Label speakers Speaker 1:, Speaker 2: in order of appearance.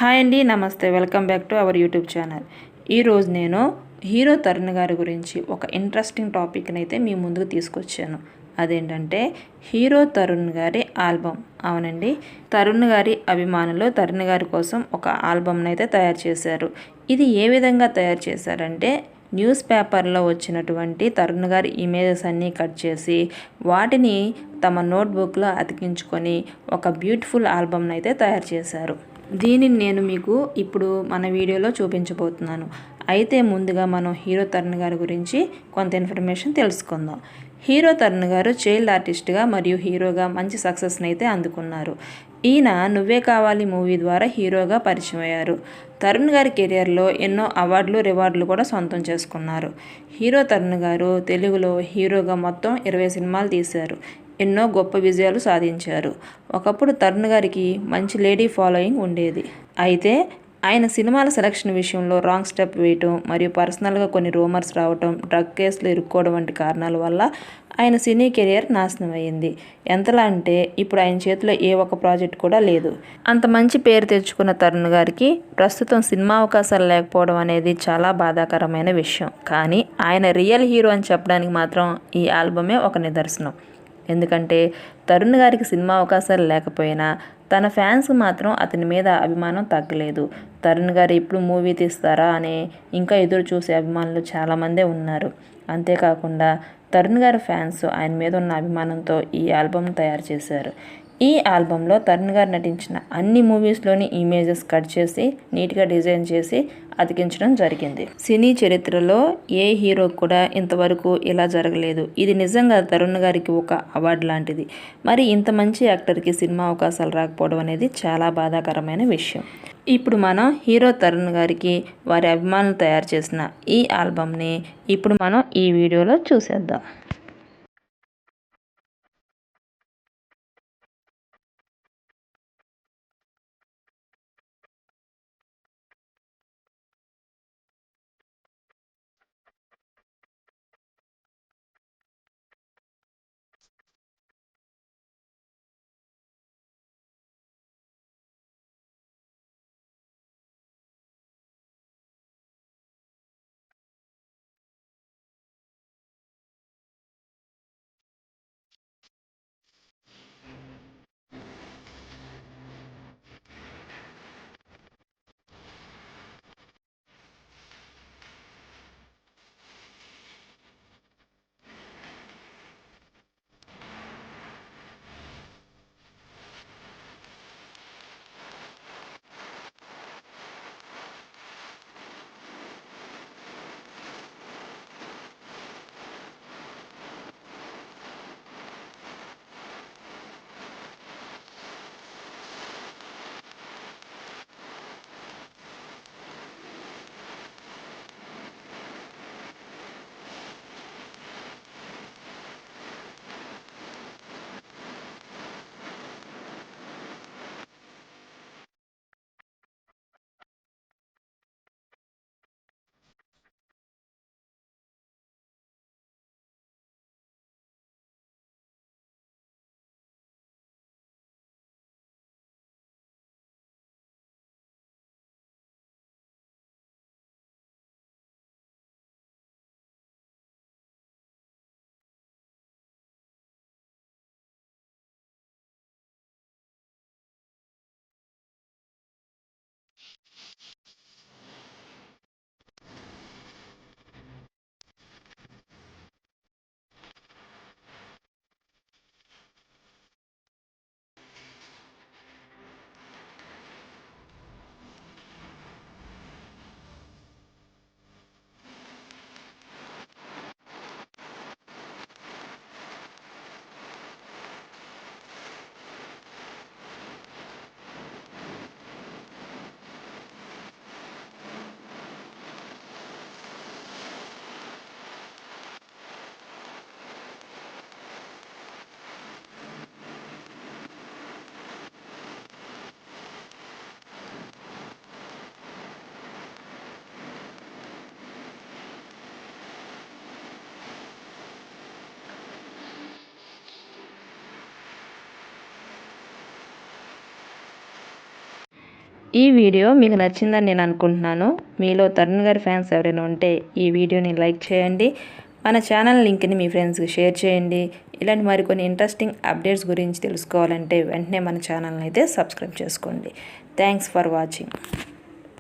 Speaker 1: Hi అండి, నమస్తే. Welcome back to our YouTube channel. ఈరోజు నేను హీరో తరుణ్ గారి గురించి ఒక ఇంట్రెస్టింగ్ టాపిక్ని అయితే మీ ముందుకు తీసుకొచ్చాను. అదేంటంటే హీరో తరుణ్ గారి ఆల్బమ్. అవునండి, తరుణ్ గారి అభిమానులు తరుణ్ గారి కోసం ఒక ఆల్బమ్ని అయితే తయారు చేశారు. ఇది ఏ విధంగా తయారు చేశారంటే, న్యూస్ పేపర్లో వచ్చినటువంటి తరుణ్ గారి ఇమేజెస్ అన్నీ కట్ చేసి వాటిని తమ నోట్బుక్లో అతికించుకొని ఒక బ్యూటిఫుల్ ఆల్బమ్ని అయితే తయారు చేశారు. దీనిని నేను మీకు ఇప్పుడు మన వీడియోలో చూపించబోతున్నాను. అయితే ముందుగా మనం హీరో తరుణ్ గారి గురించి కొంత ఇన్ఫర్మేషన్ తెలుసుకుందాం. హీరో తరుణ్ గారు చైల్డ్ ఆర్టిస్ట్గా మరియు హీరోగా మంచి సక్సెస్ని అయితే అందుకున్నారు. ఈయన నువ్వే కావాలి మూవీ ద్వారా హీరోగా పరిచయం అయ్యారు. తరుణ్ గారి కెరియర్లో ఎన్నో అవార్డులు రివార్డులు కూడా సొంతం చేసుకున్నారు. హీరో తరుణ్ గారు తెలుగులో హీరోగా మొత్తం 20 సినిమాలు తీశారు. ఎన్నో గొప్ప విజయాలు సాధించారు. ఒకప్పుడు తరుణ్ గారికి మంచి లేడీ ఫాలోయింగ్ ఉండేది. అయితే ఆయన సినిమాల సెలక్షన్ విషయంలో రాంగ్ స్టెప్ వేయటం మరియు పర్సనల్గా కొన్ని రూమర్స్ రావటం, డ్రగ్ కేసులు ఇరుక్కోవడం వంటి కారణాల వల్ల ఆయన సినీ కెరియర్ నాశనం అయ్యింది. ఎంతలా అంటే ఇప్పుడు ఆయన చేతిలో ఏ ఒక్క ప్రాజెక్ట్ కూడా లేదు. అంత మంచి పేరు తెచ్చుకున్న తరుణ్ గారికి ప్రస్తుతం సినిమా అవకాశాలు లేకపోవడం అనేది చాలా బాధాకరమైన విషయం. కానీ ఆయన రియల్ హీరో అని చెప్పడానికి మాత్రం ఈ ఆల్బమే ఒక నిదర్శనం. ఎందుకంటే తరుణ్ గారికి సినిమా అవకాశాలు లేకపోయినా తన ఫ్యాన్స్ మాత్రం అతని మీద అభిమానం తగ్గలేదు. తరుణ్ గారు ఎప్పుడు మూవీ తీస్తారా అని ఇంకా ఎదురు చూసే అభిమానులు చాలామందే ఉన్నారు. అంతేకాకుండా తరుణ్ గారి ఫ్యాన్స్ ఆయన మీద ఉన్న అభిమానంతో ఈ ఆల్బమ్ తయారు చేశారు. ఈ ఆల్బంలో తరుణ్ గారు నటించిన అన్ని మూవీస్లోని ఇమేజెస్ కట్ చేసి నీట్గా డిజైన్ చేసి అతికించడం జరిగింది. సినీ చరిత్రలో ఏ హీరో కూడా ఇంతవరకు ఇలా జరగలేదు. ఇది నిజంగా తరుణ్ గారికి ఒక అవార్డు లాంటిది. మరి ఇంత మంచి యాక్టర్కి సినిమా అవకాశాలు రాకపోవడం అనేది చాలా బాధాకరమైన విషయం. ఇప్పుడు మనం హీరో తరుణ్ గారికి వారి అభిమానులు తయారు చేసిన ఈ ఆల్బమ్ని ఇప్పుడు మనం ఈ వీడియోలో చూసేద్దాం. ఈ వీడియో మీకు నచ్చిందని నేను అనుకుంటున్నాను. మీలో తరుణ్ గారి ఫ్యాన్స్ ఎవరైనా ఉంటే ఈ వీడియోని లైక్ చేయండి. మన ఛానల్ లింక్ని మీ ఫ్రెండ్స్కి షేర్ చేయండి. ఇలాంటి మరికొన్ని ఇంట్రెస్టింగ్ అప్డేట్స్ గురించి తెలుసుకోవాలంటే వెంటనే మన ఛానల్ని అయితే సబ్స్క్రైబ్ చేసుకోండి. Thanks for watching.